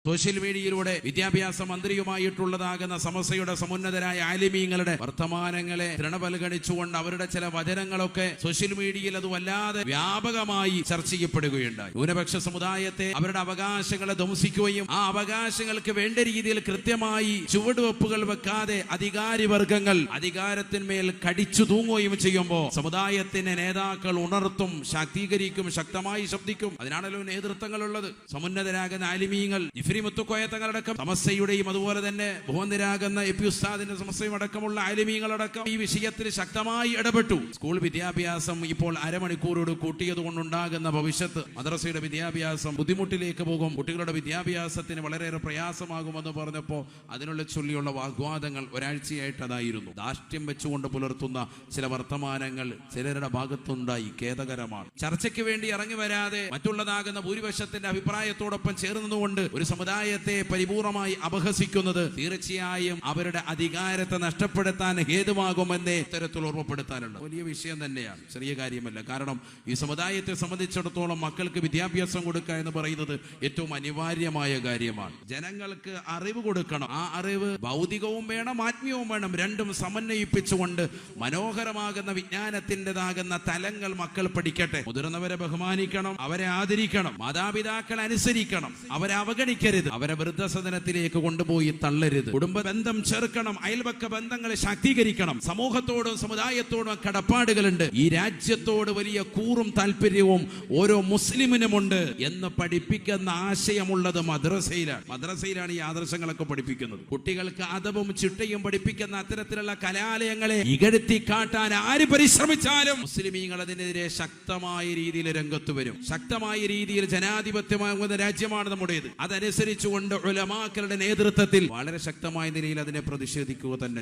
Social മീഡിയയിലൂടെ വിദ്യാഭ്യാസ മന്ത്രിയുമായിട്ടുള്ളതാകുന്ന സമസ്തയുടെ സമുന്നതരായ ആലിമീങ്ങളുടെ വർത്തമാനങ്ങളെ തൃണവൽഗണിച്ചുകൊണ്ട് അവരുടെ ചില വചനങ്ങളൊക്കെ സോഷ്യൽ മീഡിയയിൽ അത് വല്ലാതെ വ്യാപകമായി ചർച്ച ചെയ്യപ്പെടുകയുണ്ടായി. ന്യൂനപക്ഷ സമുദായത്തെ അവരുടെ അവകാശങ്ങളെ ധ്വംസിക്കുകയും ആ അവകാശങ്ങൾക്ക് വേണ്ട രീതിയിൽ കൃത്യമായി ചുവടുവെപ്പുകൾ വെക്കാതെ അധികാരി വർഗങ്ങൾ അധികാരത്തിന്മേൽ കടിച്ചു തൂങ്ങുകയും ചെയ്യുമ്പോൾ സമുദായത്തിന്റെ നേതാക്കൾ ഉണർത്തും, ശാക്തീകരിക്കും, ശക്തമായി ശബ്ദിക്കും. അതിനാണല്ലോ നേതൃത്വങ്ങളുള്ളത്. സമുന്നതരാകുന്ന ആലിമീങ്ങൾ തങ്ങളടക്കം സമസ്തയുടെയും അതുപോലെ തന്നെ ബഹുവന്ദരാകുന്ന എപി ഉസ്താദിന്റെ സമസ്തയും അടക്കമുള്ള ആലിമീങ്ങളടക്കം ഈ വിഷയത്തിൽ ശക്തമായി ഇടപെട്ടു. സ്കൂൾ വിദ്യാഭ്യാസം ഇപ്പോൾ അരമണിക്കൂറോട് കൂട്ടിയത് കൊണ്ടുണ്ടാകുന്ന ഭവിഷ്യത്ത്, മദ്രസയുടെ വിദ്യാഭ്യാസം ബുദ്ധിമുട്ടിലേക്ക് പോകും, കുട്ടികളുടെ വിദ്യാഭ്യാസത്തിന് വളരെയേറെ പ്രയാസമാകുമെന്ന് പറഞ്ഞപ്പോൾ അതിനുള്ള ചൊല്ലിയുള്ള വാഗ്വാദങ്ങൾ ഒരാഴ്ചയായിട്ട് അതായിരുന്നു. ധാർഷ്ട്യം വെച്ചുകൊണ്ട് പുലർത്തുന്ന ചില വർത്തമാനങ്ങൾ ചിലരുടെ ഭാഗത്തുണ്ടായി. ഖേദകരമാണ്. ചർച്ചയ്ക്ക് വേണ്ടി ഇറങ്ങി വരാതെ മറ്റുള്ളതാകുന്ന ഭൂരിപക്ഷത്തിന്റെ അഭിപ്രായത്തോടൊപ്പം ചേർന്നുകൊണ്ട് ഒരു സമുദായത്തെ പരിപൂർണമായി അപഹസിക്കുന്നത് തീർച്ചയായും അവരുടെ അധികാരത്തെ നഷ്ടപ്പെടുത്താൻ ഹേതുവാകുമെന്നേ ഇത്തരത്തിൽ ഓർമ്മപ്പെടുത്താനുണ്ട്. വലിയ വിഷയം തന്നെയാണ്, ചെറിയ കാര്യമല്ല. കാരണം ഈ സമുദായത്തെ സംബന്ധിച്ചിടത്തോളം മക്കൾക്ക് വിദ്യാഭ്യാസം കൊടുക്കുക എന്ന് പറയുന്നത് ഏറ്റവും അനിവാര്യമായ കാര്യമാണ്. ജനങ്ങൾക്ക് അറിവ് കൊടുക്കണം. ആ അറിവ് ഭൗതികവും വേണം, ആത്മീയവും വേണം. രണ്ടും സമന്വയിപ്പിച്ചുകൊണ്ട് മനോഹരമാകുന്ന വിജ്ഞാനത്തിൻ്റെതാകുന്ന തലങ്ങൾ മക്കൾ പഠിക്കട്ടെ. മുതിർന്നവരെ ബഹുമാനിക്കണം, അവരെ ആദരിക്കണം, മാതാപിതാക്കളെ അനുസരിക്കണം, അവരെ അവഗണിക്കരുത്, അവരെ വൃദ്ധസദനത്തിലേക്ക് കൊണ്ടുപോയി തള്ളരുത്. കുടുംബ ബന്ധം ചേർക്കണം, അയൽപക്ക ബന്ധങ്ങളെ ശാക്തീകരിക്കണം. സമൂഹത്തോടും സമുദായത്തോടും കടപ്പാടുകളുണ്ട്. ഈ രാജ്യത്തോട് വലിയ കൂറും താല്പര്യവും ഓരോ മുസ്ലിമിനുമുണ്ട് എന്ന് പഠിപ്പിക്കുന്ന ആശയമുള്ളത് മദ്രസയിലാണ് ഈ ആദർശങ്ങളൊക്കെ പഠിപ്പിക്കുന്നത്. കുട്ടികൾക്ക് അദബും ചിട്ടയും പഠിപ്പിക്കുന്ന അത്തരത്തിലുള്ള കലാലയങ്ങളെ ഇകഴ്ത്തി കാട്ടാൻ ആര് പരിശ്രമിച്ചാലും മുസ്ലിമീങ്ങൾ അതിനെതിരെ ശക്തമായ രീതിയിൽ രംഗത്ത് വരും. ശക്തമായ രീതിയിൽ ജനാധിപത്യമാകുന്ന രാജ്യമാണ് നമ്മുടേത്. അതനുസരിച്ചുകൊണ്ട് ഉലമാക്കളുടെ നേതൃത്വത്തിൽ വളരെ ശക്തമായ നിലയിൽ അതിനെ പ്രതിഷേധിക്കുക തന്നെ.